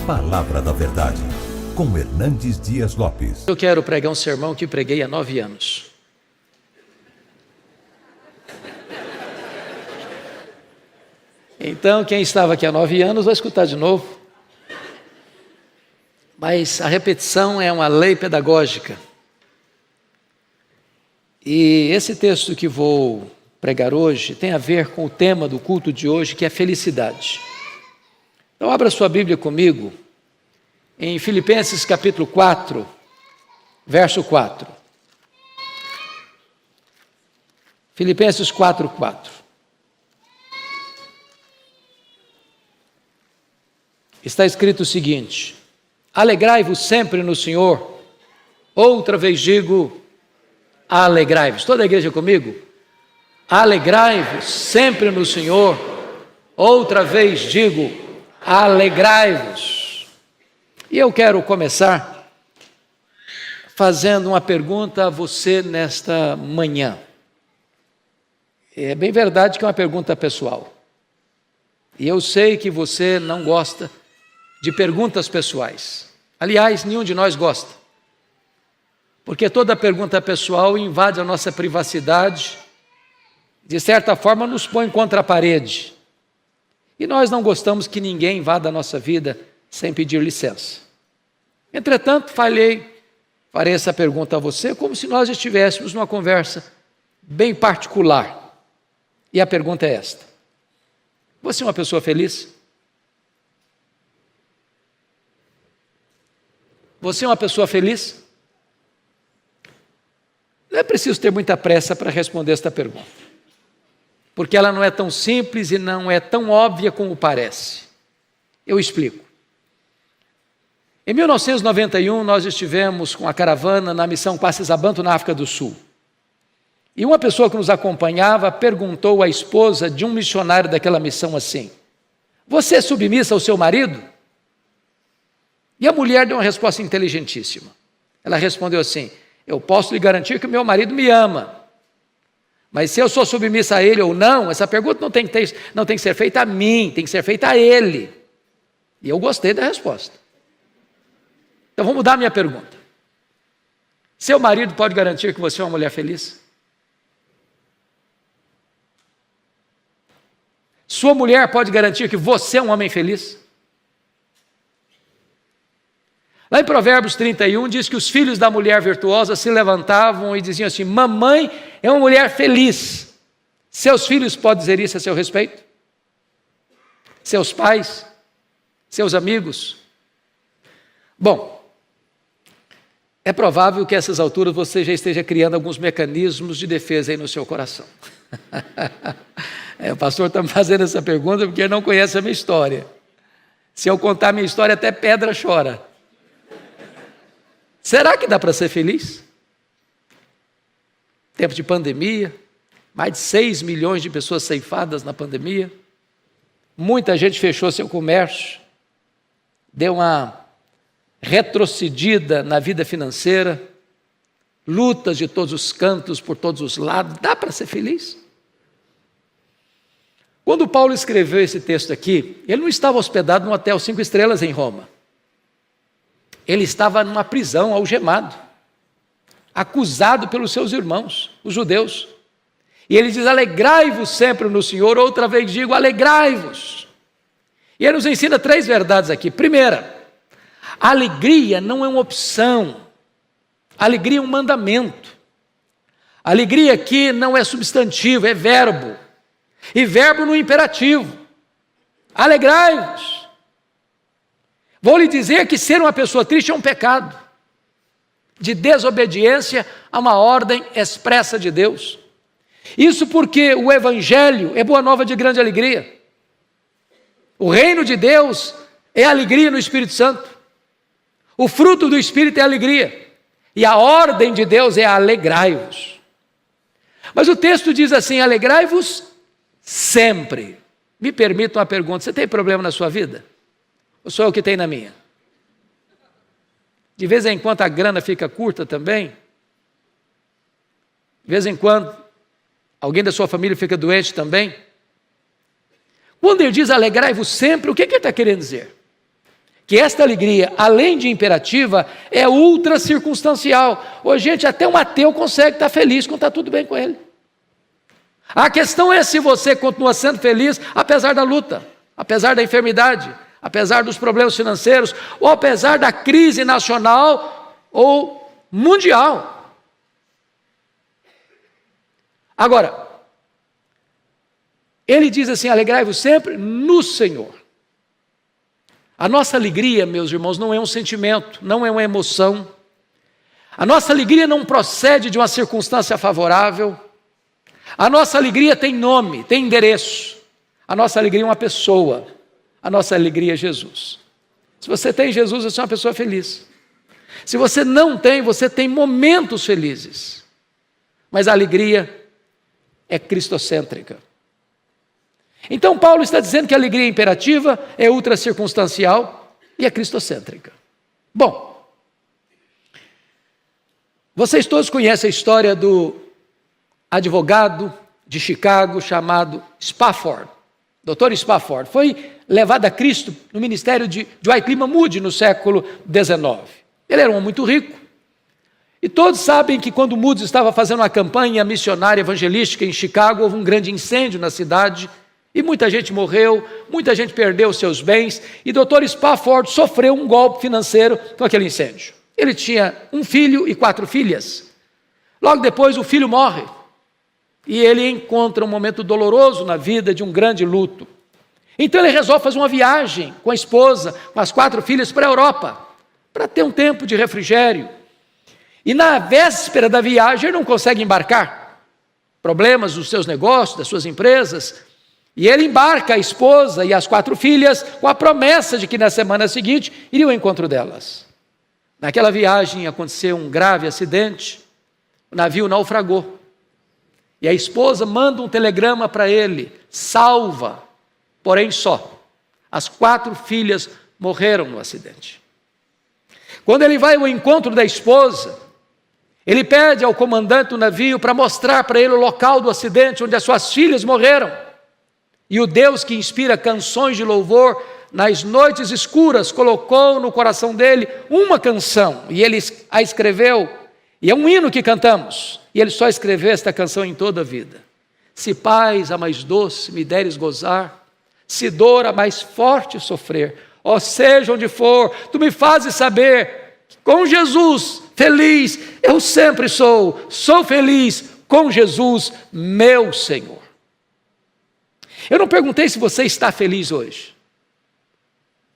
Palavra da Verdade, com Hernandes Dias Lopes. Eu quero pregar um sermão que preguei há 9 anos. Então, quem estava aqui há 9 anos vai escutar de novo. Mas a repetição é uma lei pedagógica. E esse texto que vou pregar hoje tem a ver com o tema do culto de hoje, que é felicidade. Então, abra sua Bíblia comigo em Filipenses capítulo 4, verso 4. Filipenses 4, 4. Está escrito o seguinte: alegrai-vos sempre no Senhor. Outra vez digo, alegrai-vos. Toda a igreja comigo? Alegrai-vos sempre no Senhor. Outra vez digo, alegrai-vos. E eu quero começar fazendo uma pergunta a você nesta manhã. É bem verdade que é uma pergunta pessoal. E eu sei que você não gosta de perguntas pessoais. Aliás, nenhum de nós gosta. Porque toda pergunta pessoal invade a nossa privacidade, de certa forma nos põe contra a parede. E nós não gostamos que ninguém invada a nossa vida sem pedir licença. Entretanto, farei essa pergunta a você como se nós estivéssemos numa conversa bem particular. E a pergunta é esta: você é uma pessoa feliz? Você é uma pessoa feliz? Não é preciso ter muita pressa para responder esta pergunta, porque ela não é tão simples e não é tão óbvia como parece. Eu explico. Em 1991, nós estivemos com a caravana na missão Quassisabanto, na África do Sul. E uma pessoa que nos acompanhava perguntou à esposa de um missionário daquela missão assim: você é submissa ao seu marido? E a mulher deu uma resposta inteligentíssima. Ela respondeu assim: eu posso lhe garantir que o meu marido me ama. Mas se eu sou submissa a ele ou não, essa pergunta não tem que ser feita a mim, tem que ser feita a ele. E eu gostei da resposta. Então vou mudar a minha pergunta. Seu marido pode garantir que você é uma mulher feliz? Sua mulher pode garantir que você é um homem feliz? Lá em Provérbios 31 diz que os filhos da mulher virtuosa se levantavam e diziam assim: mamãe é uma mulher feliz. Seus filhos podem dizer isso a seu respeito? Seus pais? Seus amigos? Bom, é provável que a essas alturas você já esteja criando alguns mecanismos de defesa aí no seu coração. O pastor está me fazendo essa pergunta porque ele não conhece a minha história. Se eu contar a minha história, até pedra chora. Será que dá para ser feliz? Tempo de pandemia, mais de 6 milhões de pessoas ceifadas na pandemia. Muita gente fechou seu comércio, deu uma retrocedida na vida financeira, lutas de todos os cantos, por todos os lados. Dá para ser feliz? Quando Paulo escreveu esse texto aqui, ele não estava hospedado num hotel 5 estrelas em Roma. Ele estava numa prisão, algemado, acusado pelos seus irmãos, os judeus. E ele diz: alegrai-vos sempre no Senhor. Outra vez digo, alegrai-vos. E ele nos ensina 3 verdades aqui. Primeira, a alegria não é uma opção. A alegria é um mandamento. A alegria aqui não é substantivo, é verbo. E verbo no imperativo. Alegrai-vos. Vou lhe dizer que ser uma pessoa triste é um pecado de desobediência a uma ordem expressa de Deus. Isso porque o Evangelho é boa nova de grande alegria. O reino de Deus é alegria no Espírito Santo. O fruto do Espírito é alegria. E a ordem de Deus é alegrai-vos. Mas o texto diz assim: alegrai-vos sempre. Me permita uma pergunta: você tem problema na sua vida? Ou sou eu que tenho na minha? De vez em quando a grana fica curta também? De vez em quando alguém da sua família fica doente também? Quando ele diz alegrai-vos sempre, o que ele está querendo dizer? que esta alegria, além de imperativa, é ultra circunstancial. Hoje, gente, até um ateu consegue estar feliz quando está tudo bem com ele. A questão é se você continua sendo feliz apesar da luta, apesar da enfermidade, apesar dos problemas financeiros, ou apesar da crise nacional ou mundial. Agora, ele diz assim: alegrai-vos sempre no Senhor. A nossa alegria, meus irmãos, não é um sentimento, não é uma emoção. A nossa alegria não procede de uma circunstância favorável. A nossa alegria tem nome, tem endereço. A nossa alegria é uma pessoa. A nossa alegria é Jesus. Se você tem Jesus, você é uma pessoa feliz. Se você não tem, você tem momentos felizes. Mas a alegria é cristocêntrica. Então Paulo está dizendo que a alegria imperativa é ultra circunstancial e é cristocêntrica. Bom, vocês todos conhecem a história do advogado de Chicago chamado Spafford. Dr. Spafford foi levado a Cristo no ministério de Wycliffe Moody no século XIX. Ele era um homem muito rico. E todos sabem que quando Moody estava fazendo uma campanha missionária evangelística em Chicago, houve um grande incêndio na cidade e muita gente morreu, muita gente perdeu seus bens e Dr. Spafford sofreu um golpe financeiro com aquele incêndio. Ele tinha um filho e 4 filhas. Logo depois o filho morre. E ele encontra um momento doloroso na vida de um grande luto. Então ele resolve fazer uma viagem com a esposa, com as 4 filhas para a Europa, para ter um tempo de refrigério. E na véspera da viagem ele não consegue embarcar. Problemas dos seus negócios, das suas empresas. E ele embarca a esposa e as 4 filhas com a promessa de que na semana seguinte iria ao encontro delas. Naquela viagem aconteceu um grave acidente, o navio naufragou. E a esposa manda um telegrama para ele: salva, porém só. As 4 filhas morreram no acidente. Quando ele vai ao encontro da esposa, ele pede ao comandante do navio para mostrar para ele o local do acidente onde as suas filhas morreram. E o Deus que inspira canções de louvor nas noites escuras colocou no coração dele uma canção, e ele a escreveu, e é um hino que cantamos, e ele só escreveu esta canção em toda a vida. Se paz a mais doce me deres gozar, se dor a mais forte sofrer, ó seja onde for, tu me fazes saber que com Jesus feliz eu sempre sou feliz com Jesus, meu Senhor. Eu não perguntei se você está feliz hoje.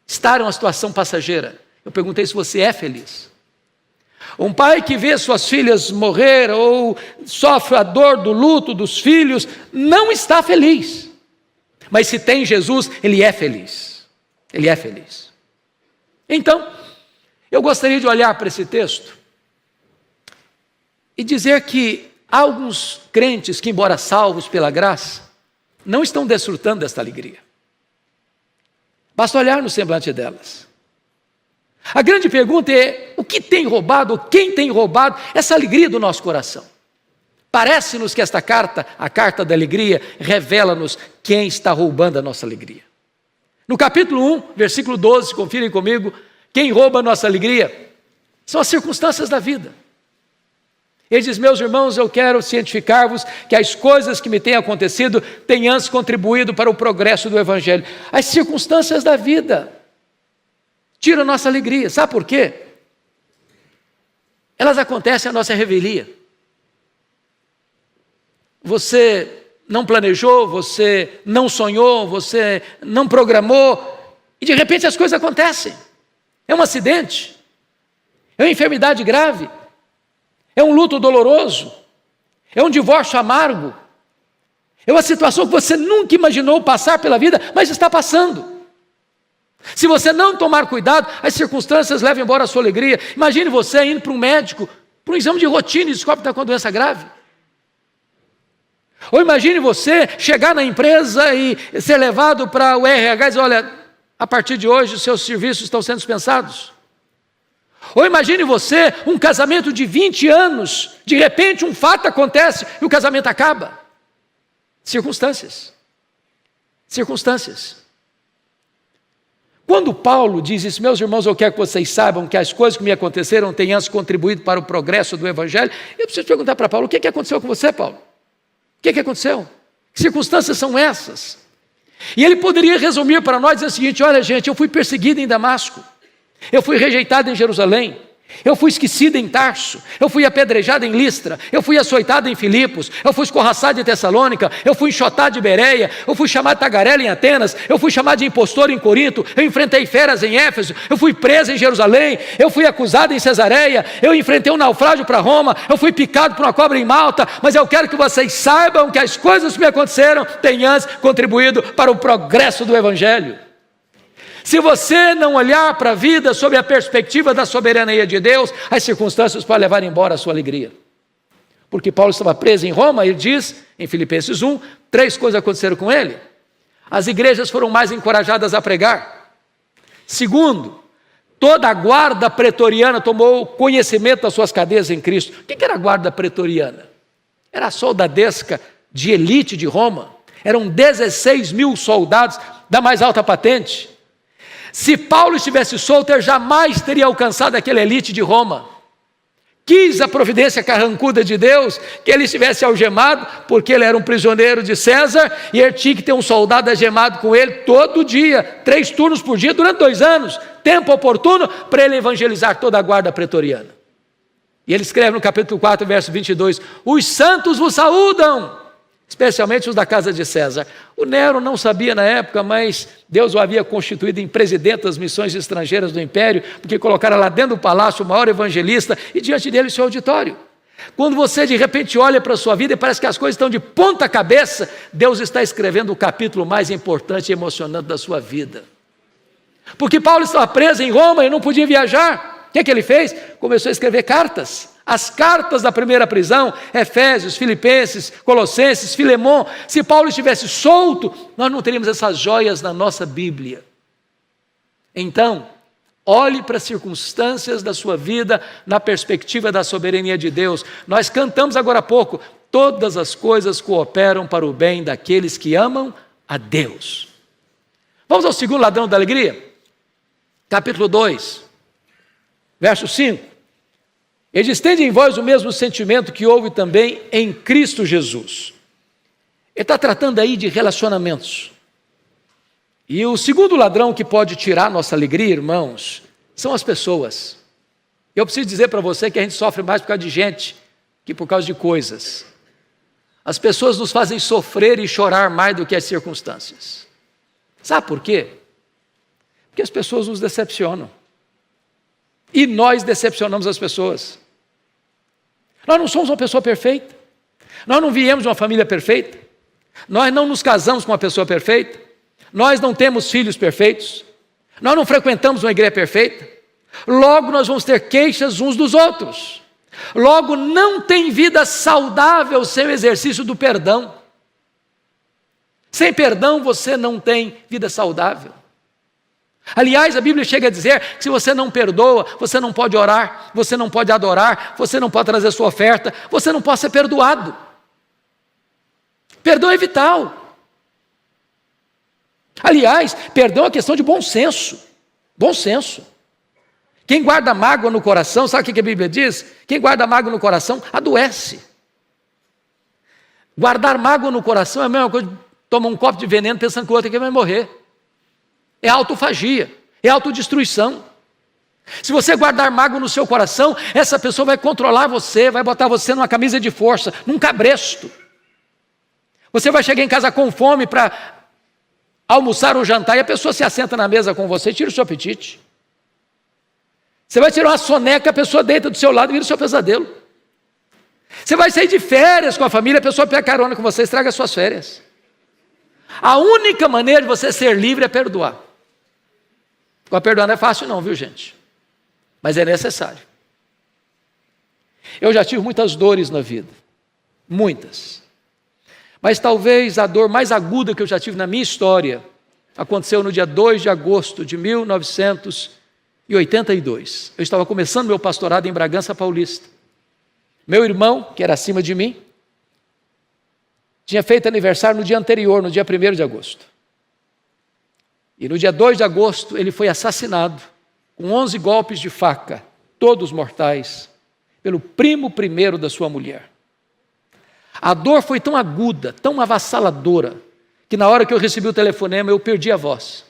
Estar em uma situação passageira. Eu perguntei se você é feliz. Um pai que vê suas filhas morrer ou sofre a dor do luto dos filhos, não está feliz. Mas se tem Jesus, ele é feliz. Ele é feliz. Então, eu gostaria de olhar para esse texto e dizer que há alguns crentes que, embora salvos pela graça, não estão desfrutando desta alegria. Basta olhar no semblante delas. A grande pergunta é: o que tem roubado, ou quem tem roubado essa alegria do nosso coração? Parece-nos que esta carta, a carta da alegria, revela-nos quem está roubando a nossa alegria. No capítulo 1, versículo 12, confirem comigo, quem rouba a nossa alegria são as circunstâncias da vida. Ele diz: meus irmãos, eu quero cientificar-vos que as coisas que me têm acontecido têm antes contribuído para o progresso do Evangelho. As circunstâncias da vida tiram a nossa alegria. Sabe por quê? Elas acontecem à nossa revelia. Você não planejou, você não sonhou, você não programou, e de repente as coisas acontecem. É um acidente, é uma enfermidade grave, é um luto doloroso, é um divórcio amargo, é uma situação que você nunca imaginou passar pela vida, mas está passando. Se você não tomar cuidado, as circunstâncias levam embora a sua alegria. Imagine você indo para um médico, para um exame de rotina e descobre que está com uma doença grave. Ou imagine você chegar na empresa e ser levado para o RH e dizer: olha, a partir de hoje os seus serviços estão sendo dispensados. Ou imagine você, um casamento de 20 anos, de repente um fato acontece e o casamento acaba. Circunstâncias. Quando Paulo diz isso, meus irmãos, eu quero que vocês saibam que as coisas que me aconteceram têm antes contribuído para o progresso do Evangelho. Eu preciso perguntar para Paulo, o que aconteceu com você, Paulo? O que aconteceu? Que circunstâncias são essas? E ele poderia resumir para nós dizendo o seguinte: olha gente, eu fui perseguido em Damasco, eu fui rejeitado em Jerusalém, eu fui esquecido em Tarso, eu fui apedrejado em Listra, eu fui açoitado em Filipos, eu fui escorraçado em Tessalônica, eu fui enxotado de Bereia, eu fui chamado de tagarela em Atenas, eu fui chamado de impostor em Corinto, eu enfrentei feras em Éfeso, eu fui preso em Jerusalém, eu fui acusado em Cesareia, eu enfrentei um naufrágio para Roma, eu fui picado por uma cobra em Malta, mas eu quero que vocês saibam que as coisas que me aconteceram têm antes contribuído para o progresso do Evangelho. Se você não olhar para a vida sob a perspectiva da soberania de Deus, as circunstâncias podem levar embora a sua alegria. Porque Paulo estava preso em Roma, ele diz, em Filipenses 1, 3 coisas aconteceram com ele. As igrejas foram mais encorajadas a pregar. Segundo, toda a guarda pretoriana tomou conhecimento das suas cadeias em Cristo. O que era a guarda pretoriana? Era a soldadesca de elite de Roma. Eram 16 mil soldados da mais alta patente. Se Paulo estivesse solto, ele jamais teria alcançado aquela elite de Roma. Quis a providência carrancuda de Deus que ele estivesse algemado, porque ele era um prisioneiro de César, e ele tinha que ter um soldado algemado com ele todo dia, 3 turnos por dia, durante 2 anos, tempo oportuno, para ele evangelizar toda a guarda pretoriana. E ele escreve no capítulo 4, verso 22, os santos vos saúdam, especialmente os da casa de César. O Nero não sabia na época, mas Deus o havia constituído em presidente das missões estrangeiras do império, porque colocaram lá dentro do palácio o maior evangelista e diante dele o seu auditório. Quando você de repente olha para a sua vida e parece que as coisas estão de ponta cabeça, Deus está escrevendo o capítulo mais importante e emocionante da sua vida. Porque Paulo estava preso em Roma e não podia viajar. O que ele fez? Começou a escrever cartas. As cartas da primeira prisão, Efésios, Filipenses, Colossenses, Filemão. Se Paulo estivesse solto, nós não teríamos essas joias na nossa Bíblia. Então, olhe para as circunstâncias da sua vida na perspectiva da soberania de Deus. Nós cantamos agora há pouco, todas as coisas cooperam para o bem daqueles que amam a Deus. Vamos ao segundo ladrão da alegria? Capítulo 2, verso 5. Ele diz, tende em vós o mesmo sentimento que houve também em Cristo Jesus. Ele está tratando aí de relacionamentos. E o segundo ladrão que pode tirar nossa alegria, irmãos, são as pessoas. Eu preciso dizer para você que a gente sofre mais por causa de gente que por causa de coisas. As pessoas nos fazem sofrer e chorar mais do que as circunstâncias. Sabe por quê? Porque as pessoas nos decepcionam. E nós decepcionamos as pessoas. Nós não somos uma pessoa perfeita. Nós não viemos de uma família perfeita. Nós não nos casamos com uma pessoa perfeita. Nós não temos filhos perfeitos. Nós não frequentamos uma igreja perfeita. Logo nós vamos ter queixas uns dos outros. Logo não tem vida saudável sem o exercício do perdão. Sem perdão você não tem vida saudável. Aliás, a Bíblia chega a dizer que se você não perdoa, você não pode orar, você não pode adorar, você não pode trazer sua oferta, você não pode ser perdoado. Perdão é vital. Aliás, perdão é questão de bom senso. Bom senso. Quem guarda mágoa no coração, sabe o que a Bíblia diz? Quem guarda mágoa no coração adoece. Guardar mágoa no coração é a mesma coisa de tomar um copo de veneno pensando que o outro aqui vai morrer. É autofagia, é autodestruição. Se você guardar mágoa no seu coração, essa pessoa vai controlar você, vai botar você numa camisa de força, num cabresto. Você vai chegar em casa com fome para almoçar ou jantar e a pessoa se assenta na mesa com você e tira o seu apetite. Você vai tirar uma soneca, a pessoa deita do seu lado e vira o seu pesadelo. Você vai sair de férias com a família, a pessoa pega carona com você e estraga as suas férias. A única maneira de você ser livre é perdoar. Agora, perdoar não é fácil não, viu gente? Mas é necessário. Eu já tive muitas dores na vida. Muitas. Mas talvez a dor mais aguda que eu já tive na minha história aconteceu no dia 2 de agosto de 1982. Eu estava começando meu pastorado em Bragança Paulista. Meu irmão, que era acima de mim, tinha feito aniversário no dia anterior, no dia 1º de agosto. E no dia 2 de agosto ele foi assassinado com 11 golpes de faca, todos mortais, pelo primo primeiro da sua mulher. A dor foi tão aguda, tão avassaladora, que na hora que eu recebi o telefonema eu perdi a voz.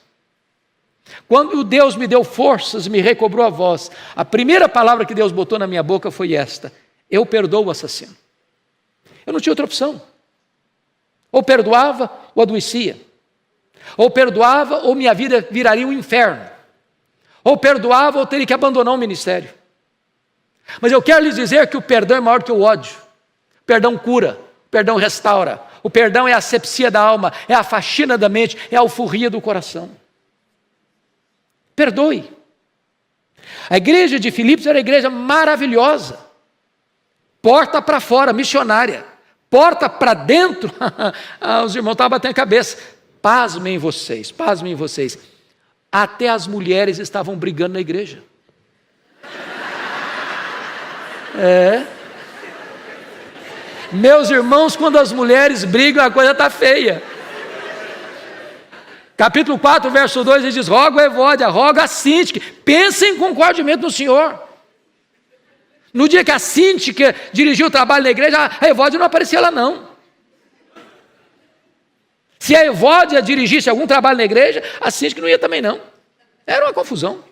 Quando Deus me deu forças e me recobrou a voz, a primeira palavra que Deus botou na minha boca foi esta: eu perdoo o assassino. Eu não tinha outra opção. Ou perdoava ou adoecia. Ou perdoava ou minha vida viraria um inferno. Ou perdoava ou teria que abandonar o ministério. Mas eu quero lhes dizer que o perdão é maior que o ódio. O perdão cura, o perdão restaura. O perdão é a asepsia da alma, é a faxina da mente, é a alforria do coração. Perdoe. A igreja de Filipos era uma igreja maravilhosa. Porta para fora, missionária. Porta para dentro, os irmãos estavam batendo a cabeça. Pasmem vocês, pasmem vocês. Até as mulheres estavam brigando na igreja. Meus irmãos, quando as mulheres brigam, a coisa está feia. Capítulo 4, verso 2, ele diz: roga a Evódia, roga a Síntique, pensem concordemente no Senhor. No dia que a Síntique dirigiu o trabalho na igreja, a Evódia não aparecia lá não. Se a Evódia dirigisse algum trabalho na igreja, a Síntique não ia também não. Era uma confusão.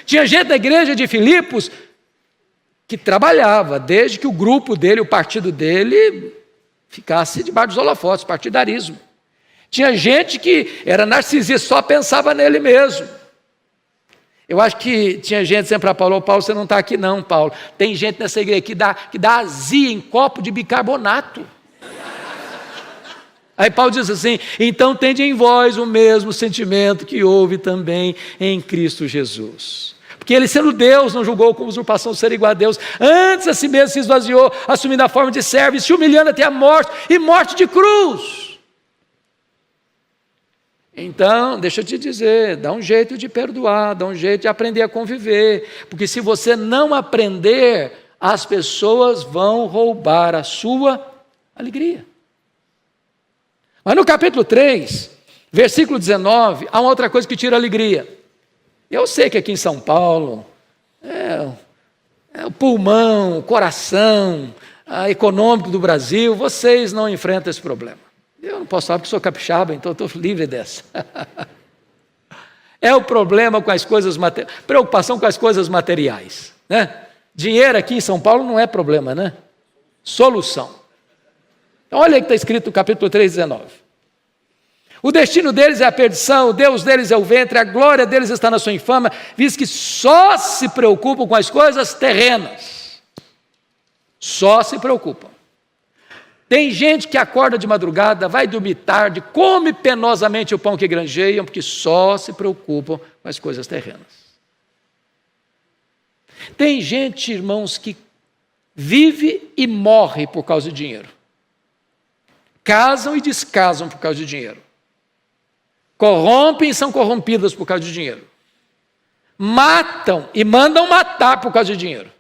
Tinha gente na igreja de Filipos que trabalhava, desde que o grupo dele, o partido dele, ficasse debaixo dos holofotes, partidarismo. Tinha gente que era narcisista, só pensava nele mesmo. Eu acho que tinha gente sempre para Paulo: Paulo, você não está aqui não, Paulo. Tem gente nessa igreja que dá azia em copo de bicarbonato. Aí Paulo diz assim: então tende em vós o mesmo sentimento que houve também em Cristo Jesus. Porque ele, sendo Deus, não julgou como usurpação ser igual a Deus. Antes a si mesmo se esvaziou, assumindo a forma de servo e se humilhando até a morte, e morte de cruz. Então, deixa eu te dizer, dá um jeito de perdoar, dá um jeito de aprender a conviver. Porque se você não aprender, as pessoas vão roubar a sua alegria. Mas no capítulo 3, versículo 19, há uma outra coisa que tira a alegria. Eu sei que aqui em São Paulo, o pulmão, o coração econômico do Brasil, vocês não enfrentam esse problema. Eu não posso falar porque sou capixaba, então estou livre dessa. É o problema com as coisas materiais, preocupação com as coisas materiais, né? Dinheiro aqui em São Paulo não é problema, né? Solução. Então olha aí que está escrito no capítulo 3, 19. O destino deles é a perdição, o Deus deles é o ventre, a glória deles está na sua infâmia, visto que só se preocupam com as coisas terrenas. Só se preocupam. Tem gente que acorda de madrugada, vai dormir tarde, come penosamente o pão que granjeiam, porque só se preocupam com as coisas terrenas. Tem gente, irmãos, que vive e morre por causa de dinheiro. Casam e descasam por causa de dinheiro. Corrompem e são corrompidas por causa de dinheiro. Matam e mandam matar por causa de dinheiro.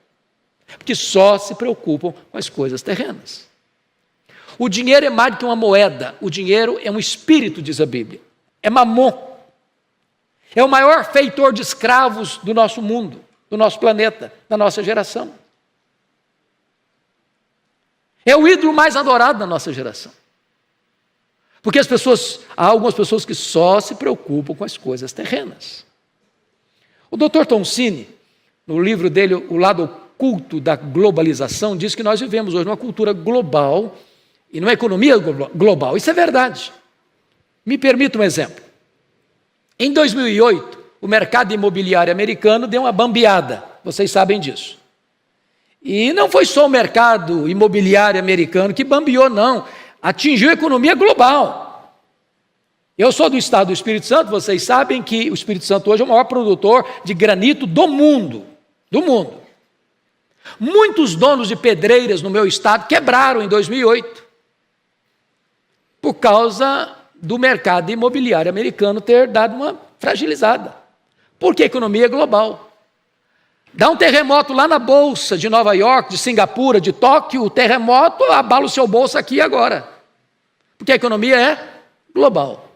Porque só se preocupam com as coisas terrenas. O dinheiro é mais do que uma moeda. O dinheiro é um espírito, diz a Bíblia. É mamon. É o maior feitor de escravos do nosso mundo, do nosso planeta, da nossa geração. É o ídolo mais adorado da nossa geração. Porque há algumas pessoas que só se preocupam com as coisas terrenas. O Dr. Toncini, no livro dele, O Lado Oculto da Globalização, diz que nós vivemos hoje numa cultura global e numa economia global. Isso é verdade. Me permita um exemplo. Em 2008, o mercado imobiliário americano deu uma bambeada. Vocês sabem disso. E não foi só o mercado imobiliário americano que bambeou, não. Atingiu a economia global. Eu sou do estado do Espírito Santo, vocês sabem que o Espírito Santo hoje é o maior produtor de granito do mundo. Do mundo. Muitos donos de pedreiras no meu estado quebraram em 2008. Por causa do mercado imobiliário americano ter dado uma fragilizada. Porque a economia é global. Dá um terremoto lá na bolsa de Nova York, de Singapura, de Tóquio, o terremoto abala o seu bolso aqui e agora. Porque a economia é global.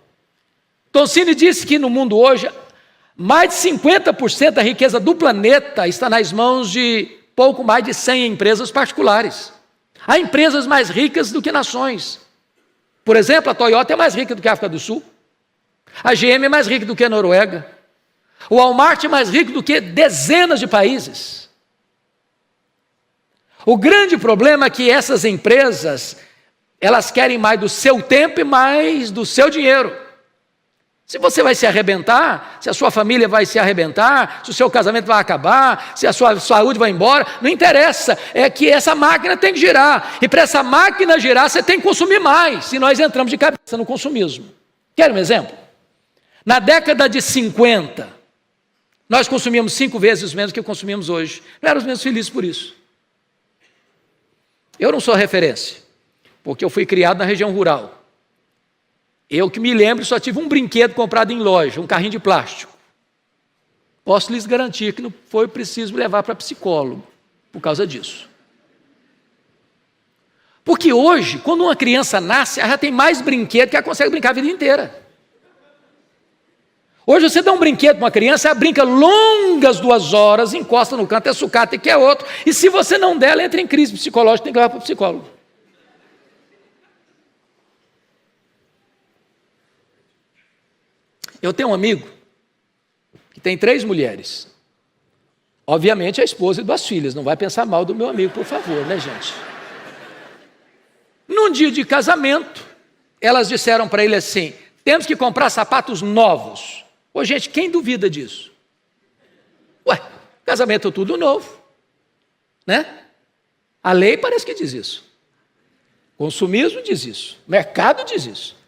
Toncini disse que no mundo hoje, mais de 50% da riqueza do planeta está nas mãos de pouco mais de 100 empresas particulares. Há empresas mais ricas do que nações. Por exemplo, a Toyota é mais rica do que a África do Sul. A GM é mais rica do que a Noruega. O Walmart é mais rico do que dezenas de países. O grande problema é que essas empresas, elas querem mais do seu tempo e mais do seu dinheiro. Se você vai se arrebentar, se a sua família vai se arrebentar, se o seu casamento vai acabar, se a sua saúde vai embora, não interessa, é que essa máquina tem que girar, e para essa máquina girar, você tem que consumir mais, se nós entramos de cabeça no consumismo. Quer um exemplo? Na década de 50, nós consumíamos 5 vezes menos do que consumimos hoje, não éramos menos felizes por isso. Eu não sou referência, porque eu fui criado na região rural. Eu que me lembro, só tive um brinquedo comprado em loja, um carrinho de plástico. Posso lhes garantir que não foi preciso me levar para psicólogo por causa disso. Porque hoje, quando uma criança nasce, ela já tem mais brinquedo que ela consegue brincar a vida inteira. Hoje você dá um brinquedo para uma criança, ela brinca longas 2 horas, encosta no canto, é sucata e quer outro. E se você não der, ela entra em crise psicológica, tem que levar para o psicólogo. Eu tenho um amigo que tem 3 mulheres. Obviamente a esposa e 2 filhas. Não vai pensar mal do meu amigo, por favor, né, gente? Num dia de casamento, elas disseram para ele assim: temos que comprar sapatos novos. Ô, gente, quem duvida disso? Ué, casamento é tudo novo, né? A lei parece que diz isso. Consumismo diz isso. Mercado diz isso.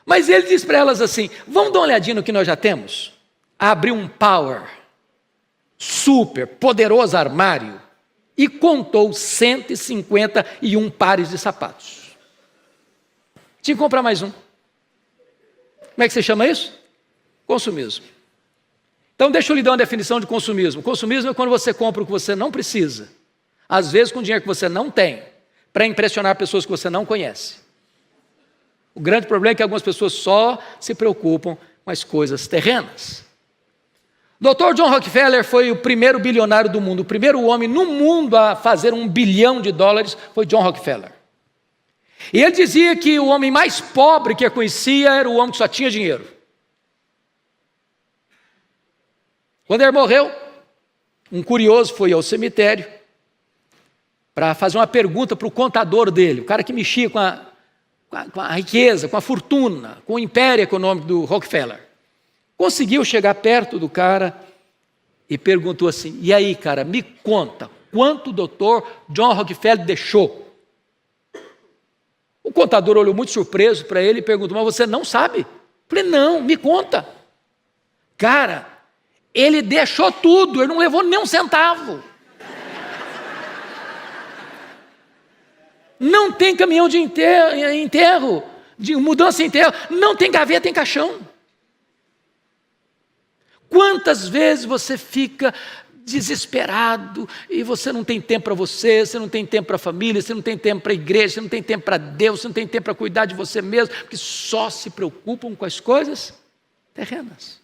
Mas ele diz para elas assim: vamos dar uma olhadinha no que nós já temos? Abriu um super poderoso armário e contou 151 pares de sapatos. Tinha que comprar mais um. Como é que você chama isso? Consumismo. Então deixa eu lhe dar uma definição de consumismo. Consumismo é quando você compra o que você não precisa, às vezes com dinheiro que você não tem, para impressionar pessoas que você não conhece. O grande problema é que algumas pessoas só se preocupam com as coisas terrenas. Dr. John Rockefeller foi o primeiro bilionário do mundo. O primeiro homem no mundo a fazer $1 bilhão foi John Rockefeller. E ele dizia que o homem mais pobre que eu conhecia era o homem que só tinha dinheiro. Quando ele morreu, um curioso foi ao cemitério para fazer uma pergunta para o contador dele, o cara que mexia com a riqueza, com a fortuna, com o império econômico do Rockefeller. Conseguiu chegar perto do cara e perguntou assim: e aí, cara, me conta, quanto o doutor John Rockefeller deixou? O contador olhou muito surpreso para ele e perguntou: mas você não sabe? Eu falei: não, me conta. Cara, ele deixou tudo, ele não levou nem um centavo. Não tem caminhão de enterro, de mudança em enterro, não tem gaveta em caixão. Quantas vezes você fica desesperado e você não tem tempo para você não tem tempo para a família, você não tem tempo para a igreja, você não tem tempo para Deus, você não tem tempo para cuidar de você mesmo, porque só se preocupam com as coisas terrenas.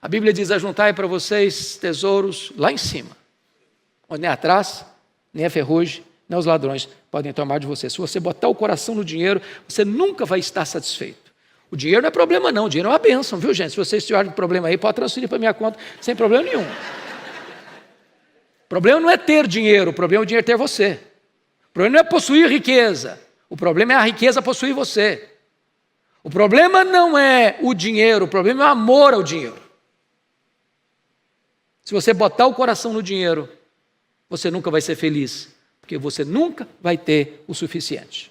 A Bíblia diz: ajuntai para vocês tesouros lá em cima, onde nem atrás, nem a ferrugem, nem os ladrões podem tomar de você. Se você botar o coração no dinheiro, você nunca vai estar satisfeito. O dinheiro não é problema não, o dinheiro é uma bênção, viu, gente? Se vocês tiverem problema aí, pode transferir para a minha conta sem problema nenhum. O problema não é ter dinheiro, o problema é o dinheiro ter você. O problema não é possuir riqueza, o problema é a riqueza possuir você. O problema não é o dinheiro, o problema é o amor ao dinheiro. Se você botar o coração no dinheiro, você nunca vai ser feliz, porque você nunca vai ter o suficiente.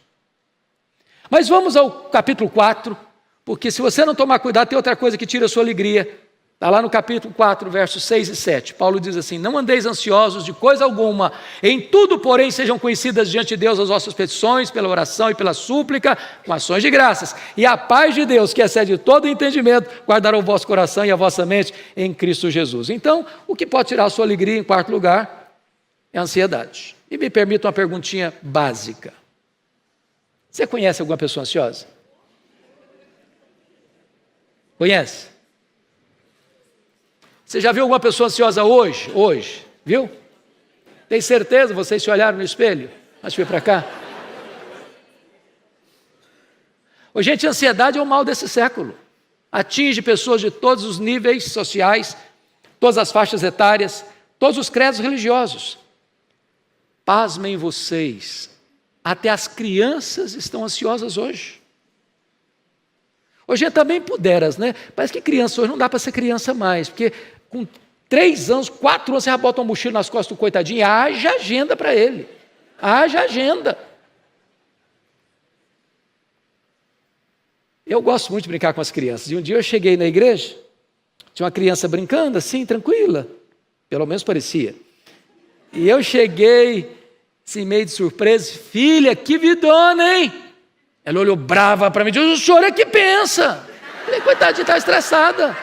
Mas vamos ao capítulo 4, porque se você não tomar cuidado, tem outra coisa que tira a sua alegria. Está lá no capítulo 4, versos 6 e 7. Paulo diz assim: não andeis ansiosos de coisa alguma, em tudo, porém, sejam conhecidas diante de Deus as vossas petições, pela oração e pela súplica, com ações de graças. E a paz de Deus, que excede todo entendimento, guardará o vosso coração e a vossa mente em Cristo Jesus. Então, o que pode tirar a sua alegria, em quarto lugar, é a ansiedade. E me permita uma perguntinha básica. Você conhece alguma pessoa ansiosa? Conhece? Você já viu alguma pessoa ansiosa hoje? Hoje, viu? Tem certeza? Vocês se olharam no espelho? Mas fui para cá. Ô, gente, a ansiedade é o mal desse século. Atinge pessoas de todos os níveis sociais, todas as faixas etárias, todos os credos religiosos. Pasmem vocês, até as crianças estão ansiosas hoje. Hoje é também puderas, né? Parece que criança hoje não dá para ser criança mais, porque com 3 anos, 4 anos, você já bota uma mochila nas costas do coitadinho e haja agenda para ele. Haja agenda. Eu gosto muito de brincar com as crianças. E um dia eu cheguei na igreja, tinha uma criança brincando assim, tranquila. Pelo menos parecia. E eu cheguei, assim, meio de surpresa, filha, que vidona, hein? Ela olhou brava para mim e disse, o senhor é que pensa. Eu falei, coitadinha, está estressada.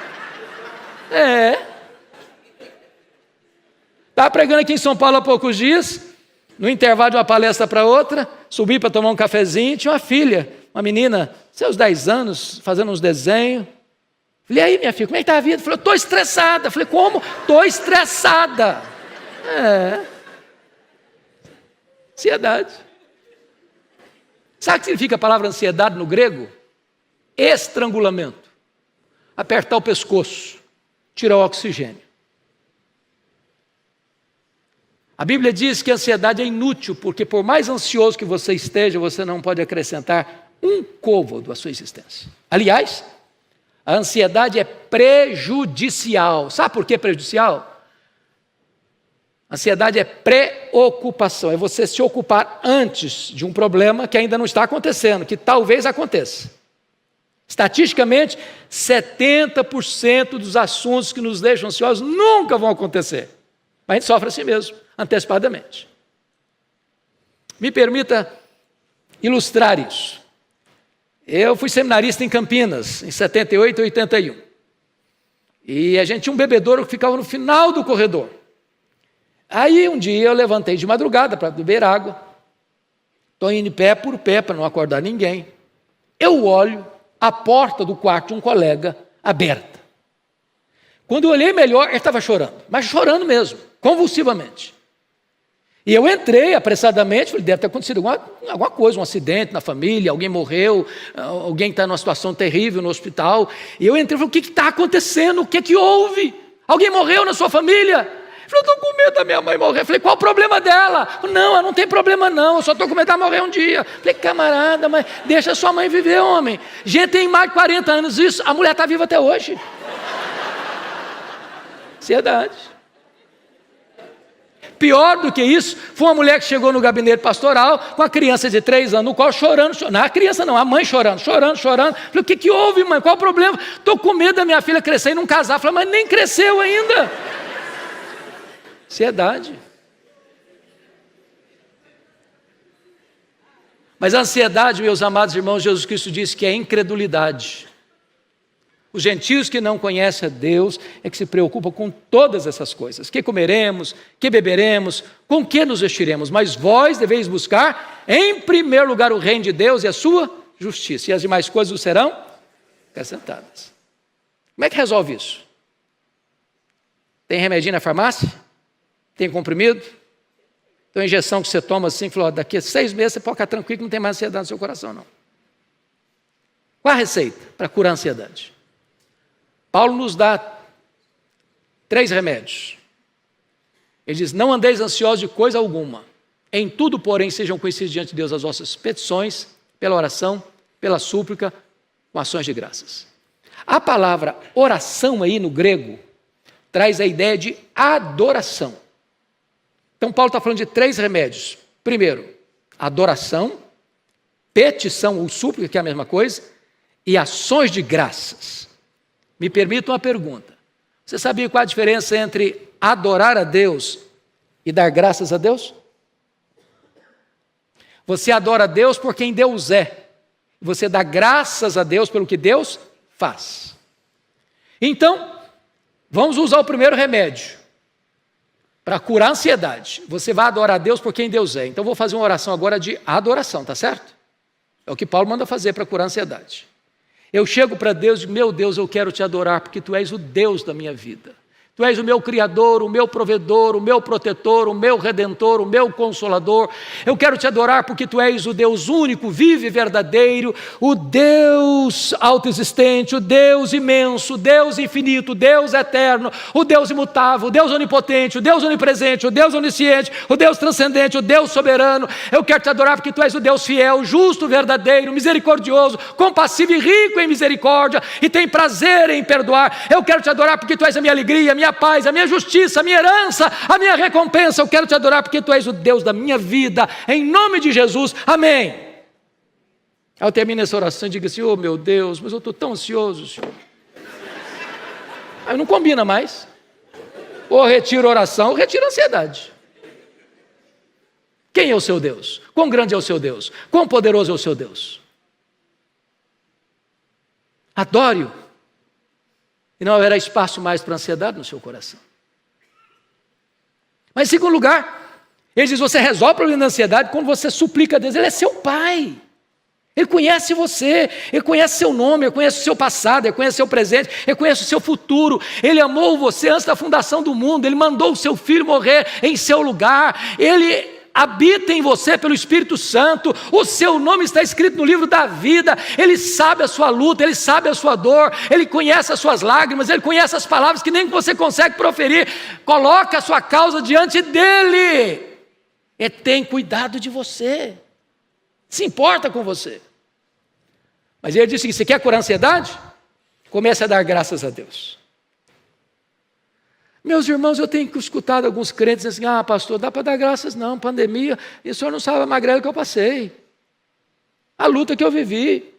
Estava pregando aqui em São Paulo há poucos dias, no intervalo de uma palestra para outra, subi para tomar um cafezinho, tinha uma filha, uma menina, seus 10 anos, fazendo uns desenhos. Falei, e aí, minha filha, como é que está a vida? Falei, estou estressada. Falei, como? Estou estressada. Ansiedade. Sabe o que significa a palavra ansiedade no grego? Estrangulamento. Apertar o pescoço, tirar o oxigênio. A Bíblia diz que a ansiedade é inútil, porque por mais ansioso que você esteja, você não pode acrescentar um côvado à sua existência. Aliás, a ansiedade é prejudicial. Sabe por que prejudicial? A ansiedade é preocupação, é você se ocupar antes de um problema que ainda não está acontecendo, que talvez aconteça. Estatisticamente, 70% dos assuntos que nos deixam ansiosos nunca vão acontecer. Mas a gente sofre assim mesmo, antecipadamente. Me permita ilustrar isso. Eu fui seminarista em Campinas, em 78 e 81. E a gente tinha um bebedouro que ficava no final do corredor. Aí um dia eu levantei de madrugada para beber água. Estou indo pé por pé para não acordar ninguém. Eu olho a porta do quarto de um colega aberta. Quando eu olhei melhor, ele estava chorando, mas chorando mesmo, convulsivamente. E eu entrei apressadamente, falei, deve ter acontecido alguma coisa, um acidente na família, alguém morreu, alguém está numa situação terrível no hospital. E eu entrei e falei, o que está acontecendo? O que houve? Alguém morreu na sua família? Ele falou, estou com medo da minha mãe morrer. Eu falei, qual o problema dela? Não, não tem problema não, eu só estou com medo dela morrer um dia. Eu falei, camarada, mas deixa sua mãe viver, homem. Gente, tem mais de 40 anos isso, a mulher está viva até hoje. Ansiedade. Pior do que isso, foi uma mulher que chegou no gabinete pastoral com a criança de 3 anos no colo, chorando. Não, a criança não, a mãe chorando. Falei, o que houve, mãe? Qual o problema? Estou com medo da minha filha crescer e não casar. Falei, mas nem cresceu ainda. Ansiedade. Mas a ansiedade, meus amados irmãos, Jesus Cristo disse que é incredulidade. Os gentios que não conhecem a Deus é que se preocupam com todas essas coisas. Que comeremos, que beberemos, com que nos vestiremos. Mas vós deveis buscar, em primeiro lugar, o reino de Deus e a sua justiça. E as demais coisas vos serão acrescentadas. Como é que resolve isso? Tem remedinho na farmácia? Tem comprimido? Tem uma injeção que você toma assim, falou, daqui a 6 meses você pode ficar tranquilo que não tem mais ansiedade no seu coração, não. Qual a receita para curar a ansiedade? Paulo nos dá 3 remédios. Ele diz, não andeis ansiosos de coisa alguma. Em tudo, porém, sejam conhecidos diante de Deus as vossas petições, pela oração, pela súplica, com ações de graças. A palavra oração aí no grego traz a ideia de adoração. Então Paulo está falando de 3 remédios. Primeiro, adoração, petição ou súplica, que é a mesma coisa, e ações de graças. Me permita uma pergunta. Você sabia qual a diferença entre adorar a Deus e dar graças a Deus? Você adora a Deus por quem Deus é. Você dá graças a Deus pelo que Deus faz. Então, vamos usar o primeiro remédio para curar a ansiedade. Você vai adorar a Deus por quem Deus é. Então, vou fazer uma oração agora de adoração, tá certo? É o que Paulo manda fazer para curar a ansiedade. Eu chego para Deus e digo, meu Deus, eu quero te adorar, porque Tu és o Deus da minha vida. Tu és o meu Criador, o meu provedor, o meu protetor, o meu Redentor, o meu Consolador. Eu quero te adorar porque Tu és o Deus único, vivo e verdadeiro, o Deus autoexistente, o Deus imenso, o Deus infinito, o Deus eterno, o Deus imutável, o Deus onipotente, o Deus onipresente, o Deus onisciente, o Deus transcendente, o Deus soberano. Eu quero te adorar porque Tu és o Deus fiel, justo, verdadeiro, misericordioso, compassivo e rico em misericórdia, e tem prazer em perdoar. Eu quero te adorar porque Tu és a minha alegria, a minha paz, a minha justiça, a minha herança, a minha recompensa. Eu quero te adorar porque Tu és o Deus da minha vida, em nome de Jesus, amém. Aí eu termino essa oração e digo assim, oh meu Deus, mas eu estou tão ansioso, Senhor. Aí não combina mais. Ou retiro a oração, ou retiro a ansiedade. Quem é o seu Deus? Quão grande é o seu Deus? Quão poderoso é o seu Deus? Adore-o. E não haverá espaço mais para ansiedade no seu coração. Mas em segundo lugar, ele diz, você resolve o problema da ansiedade quando você suplica a Deus. Ele é seu Pai. Ele conhece você, Ele conhece seu nome, Ele conhece o seu passado, Ele conhece o seu presente, Ele conhece o seu futuro. Ele amou você antes da fundação do mundo, Ele mandou o seu filho morrer em seu lugar, Ele habita em você pelo Espírito Santo, o seu nome está escrito no livro da vida. Ele sabe a sua luta, Ele sabe a sua dor, Ele conhece as suas lágrimas, Ele conhece as palavras que nem você consegue proferir. Coloca a sua causa diante dEle, Ele tem cuidado de você, se importa com você. Mas Ele disse que você quer curar a ansiedade? Comece a dar graças a Deus. Meus irmãos, eu tenho escutado alguns crentes assim, pastor, dá para dar graças não, pandemia, e o senhor não sabe a magrela que eu passei, a luta que eu vivi,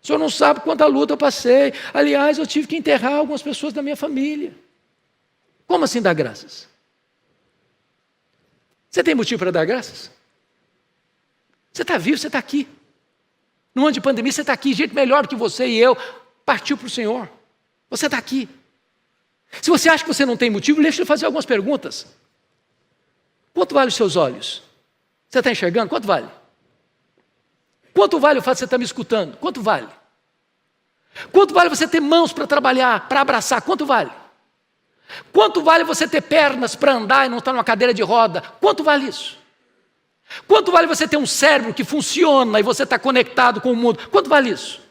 o senhor não sabe quanta luta eu passei, aliás, eu tive que enterrar algumas pessoas da minha família. Como assim dar graças? Você tem motivo para dar graças? Você está vivo, você está aqui, no ano de pandemia você está aqui, gente melhor do que você e eu, partiu para o Senhor, você está aqui. Se você acha que você não tem motivo, deixa eu fazer algumas perguntas. Quanto vale os seus olhos? Você está enxergando? Quanto vale? Quanto vale o fato de você estar me escutando? Quanto vale? Quanto vale você ter mãos para trabalhar, para abraçar? Quanto vale? Quanto vale você ter pernas para andar e não estar numa cadeira de roda? Quanto vale isso? Quanto vale você ter um cérebro que funciona e você está conectado com o mundo? Quanto vale isso?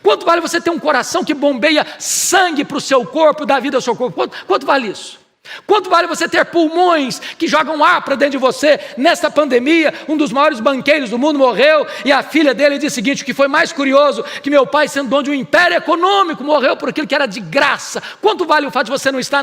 Quanto vale você ter um coração que bombeia sangue para o seu corpo, dá vida ao seu corpo? Quanto vale isso? Quanto vale você ter pulmões que jogam ar para dentro de você? Nesta pandemia, um dos maiores banqueiros do mundo morreu, e a filha dele disse o seguinte, o que foi mais curioso, que meu pai, sendo dono de um império econômico, morreu por aquilo que era de graça. Quanto vale o fato de você não estar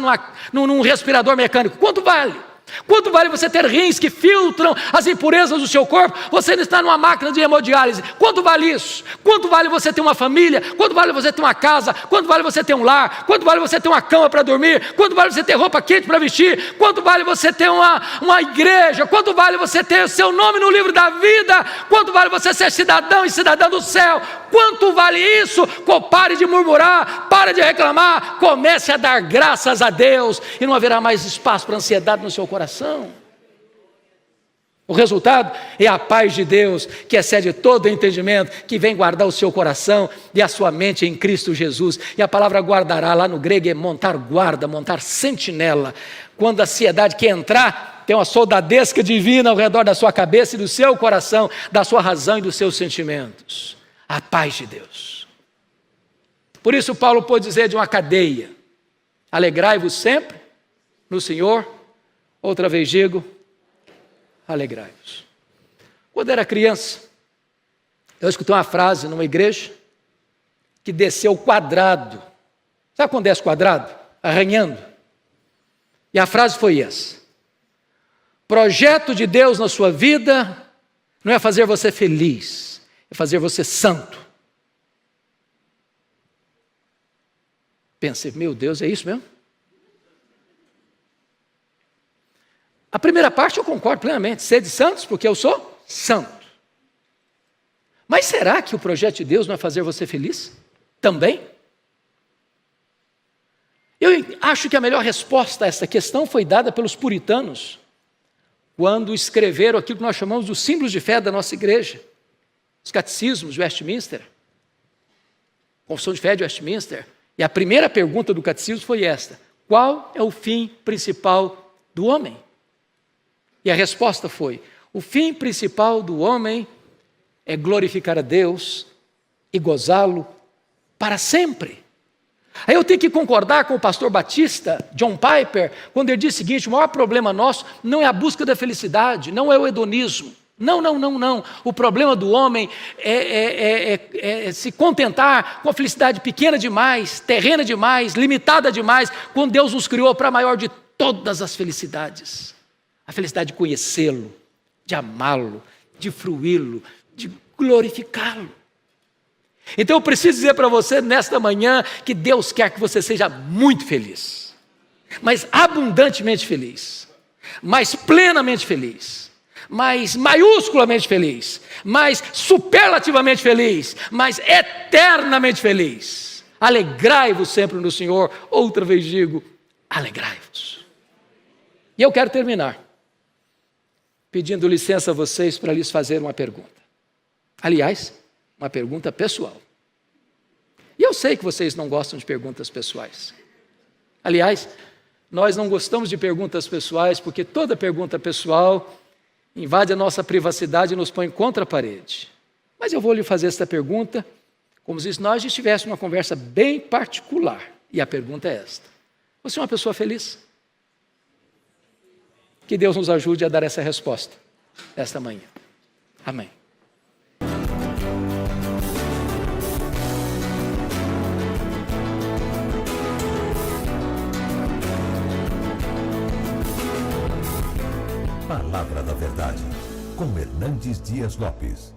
num respirador mecânico? Quanto vale? Quanto vale você ter rins que filtram as impurezas do seu corpo? Você não está numa máquina de hemodiálise. Quanto vale isso? Quanto vale você ter uma família? Quanto vale você ter uma casa? Quanto vale você ter um lar? Quanto vale você ter uma cama para dormir? Quanto vale você ter roupa quente para vestir? Quanto vale você ter uma igreja? Quanto vale você ter o seu nome no livro da vida? Quanto vale você ser cidadão e cidadã do céu? Quanto vale isso? Pare de murmurar, pare de reclamar, comece a dar graças a Deus, e não haverá mais espaço para ansiedade no seu coração. O resultado é a paz de Deus, que excede todo entendimento, que vem guardar o seu coração e a sua mente em Cristo Jesus. E a palavra guardará lá no grego é montar guarda, montar sentinela. Quando a ansiedade quer entrar, tem uma soldadesca divina ao redor da sua cabeça e do seu coração, da sua razão e dos seus sentimentos. A paz de Deus. Por isso Paulo pôde dizer de uma cadeia, alegrai-vos sempre no Senhor. Outra vez digo, alegrai-vos. Quando era criança, eu escutei uma frase numa igreja que desceu quadrado. Sabe quando desce quadrado? Arranhando. E a frase foi essa: projeto de Deus na sua vida não é fazer você feliz, é fazer você santo. Pensei, meu Deus, é isso mesmo? A primeira parte eu concordo plenamente, sede santos porque eu sou santo. Mas será que o projeto de Deus não é fazer você feliz? Também? Eu acho que a melhor resposta a essa questão foi dada pelos puritanos, quando escreveram aquilo que nós chamamos dos símbolos de fé da nossa igreja, os catecismos de Westminster. Confissão de Fé de Westminster, e a primeira pergunta do catecismo foi esta: qual é o fim principal do homem? E a resposta foi: o fim principal do homem é glorificar a Deus e gozá-lo para sempre. Aí eu tenho que concordar com o pastor batista, John Piper, quando ele diz o seguinte: o maior problema nosso não é a busca da felicidade, não é o hedonismo. Não. O problema do homem é se contentar com a felicidade pequena demais, terrena demais, limitada demais, quando Deus nos criou para a maior de todas as felicidades. A felicidade de conhecê-lo, de amá-lo, de fruí-lo, de glorificá-lo. Então eu preciso dizer para você nesta manhã que Deus quer que você seja muito feliz, mas abundantemente feliz, mais plenamente feliz, mais maiusculamente feliz, mais superlativamente feliz, mais eternamente feliz. Alegrai-vos sempre no Senhor. Outra vez digo, alegrai-vos. E eu quero terminar pedindo licença a vocês para lhes fazer uma pergunta. Aliás, uma pergunta pessoal. E eu sei que vocês não gostam de perguntas pessoais. Aliás, nós não gostamos de perguntas pessoais porque toda pergunta pessoal invade a nossa privacidade e nos põe contra a parede. Mas eu vou lhe fazer esta pergunta como se nós estivéssemos uma conversa bem particular. E a pergunta é esta: você é uma pessoa feliz? Que Deus nos ajude a dar essa resposta esta manhã. Amém. Palavra da Verdade, com Hernandes Dias Lopes.